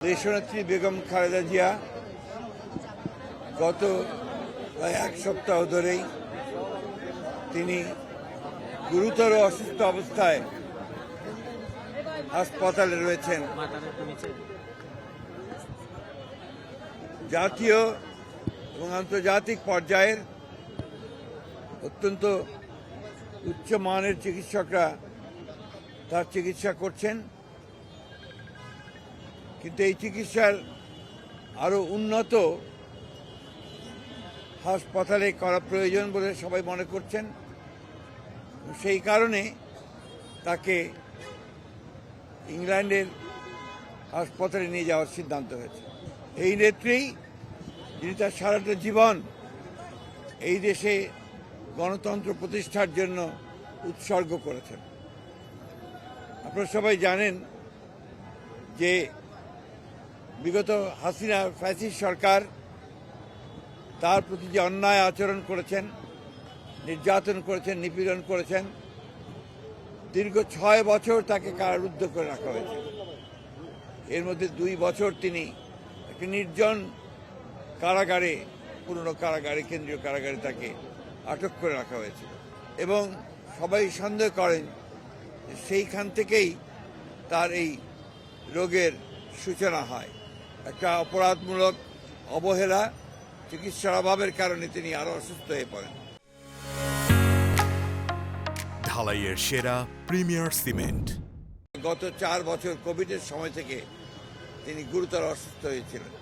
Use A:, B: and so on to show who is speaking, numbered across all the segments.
A: দেশনেত্রী বেগম খালেদা জিয়া গত প্রায় এক সপ্তাহ ধরেই তিনি গুরুতর অসুস্থ অবস্থায় হাসপাতালে রয়েছেন। জাতীয় এবং আন্তর্জাতিক পর্যায়ের অত্যন্ত উচ্চমানের চিকিৎসকরা তার চিকিৎসা করছেন, কিন্তু এই চিকিৎসার আরো উন্নত হাসপাতালে করা প্রয়োজন বলে সবাই মনে করছেন। সেই কারণে তাকে ইংল্যান্ডের হাসপাতালে নিয়ে যাওয়ার সিদ্ধান্ত হয়েছে। এই নেত্রী, যিনি তার সারাটা জীবন এই দেশে গণতন্ত্র প্রতিষ্ঠার জন্য উৎসর্গ করেছেন। আপনারা সবাই জানেন যে বিগত হাসিনা ফ্যাসিস্ট সরকার তার প্রতি যে অন্যায় আচরণ করেছেন, নির্যাতন করেছেন, নিপীড়ন করেছেন, দীর্ঘ 6 বছর তাকে কারারুদ্ধ করে রাখা হয়েছে। এর মধ্যে 2 বছর তিনি একটি নির্জন কারাগারে, পুরনো কারাগারে, কেন্দ্রীয় কারাগারে তাকে আটক করে রাখা হয়েছিল এবং সবাই সন্দেহ করেন সেইখান থেকেই তার এই রোগের সূচনা হয়। একটা অপরাধমূলক অবহেলা, চিকিৎসার অভাবের কারণে তিনি আরো অসুস্থ হয়ে পড়েন।
B: ঢালাইয়ের সেরা প্রিমিয়ার সিমেন্ট।
A: গত 4 বছর কোভিডের সময় থেকে তিনি গুরুতর অসুস্থ হয়েছিলেন।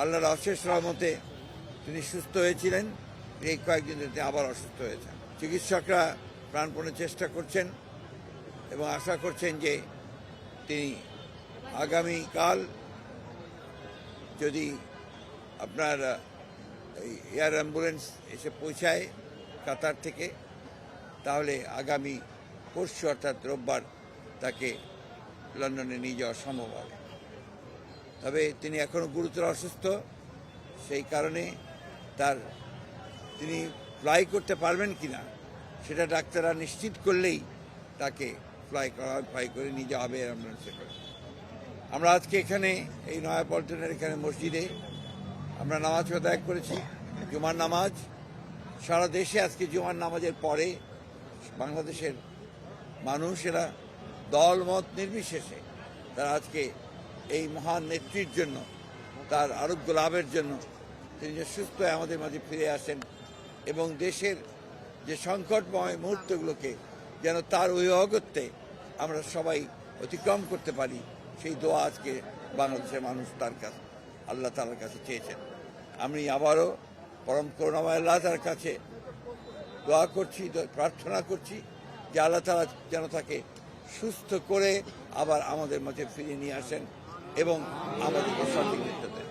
A: আল্লাহর অশেষ রহমতে তিনি সুস্থ হয়েছিলেন। এই কয়েকদিন ধরে আবার অসুস্থ হয়েছেন। চিকিৎসকরা প্রাণপণে চেষ্টা করছেন এবং আশা করছেন যে তিনি আগামীকাল, যদি আপনার এয়ার অ্যাম্বুলেন্স এসে পৌঁছায় কাতার থেকে, তাহলে আগামী পরশু অর্থাৎ রোববার তাকে লন্ডনে নিয়ে যাওয়া সম্ভব হবে। তবে তিনি এখনও গুরুতর অসুস্থ, সেই কারণে তিনি ফ্লাই করতে পারবেন কিনা সেটা ডাক্তাররা নিশ্চিত করলেই তাকে ফ্লাই করে নিয়ে যাওয়া হবে অ্যাম্বুলেন্সে করে। আমরা আজকে এখানে এই নয়াপল্টনের এখানে মসজিদে আমরা নামাজ আদায় করেছি, জুমার নামাজ। সারা দেশে আজকে জুমার নামাজের পরে বাংলাদেশের মানুষেরা দলমত নির্বিশেষে তারা আজকে এই মহান নেত্রীর জন্য, তার আরোগ্য লাভের জন্য, তিনি যে সুস্থ হয়ে আমাদের মাঝে ফিরে আসেন এবং দেশের যে সংকটময় মুহূর্তগুলোকে যেন তার অভিভাবকত্বে আমরা সবাই অতিক্রম করতে পারি, সেই দোয়া আজকে বাংলাদেশের মানুষ তার কাছে, আল্লাহ তাআলার কাছে চেয়েছেন। আমি আবারও পরম করুণাময় আল্লাহ তাআলার কাছে দোয়া করছি, প্রার্থনা করছি যে আল্লাহ তাআলা যেন তাকে সুস্থ করে আবার আমাদের মাঝে ফিরিয়ে নিয়ে আসেন এবং আমাদেরকে সঠিক নেতৃত্ব দেন।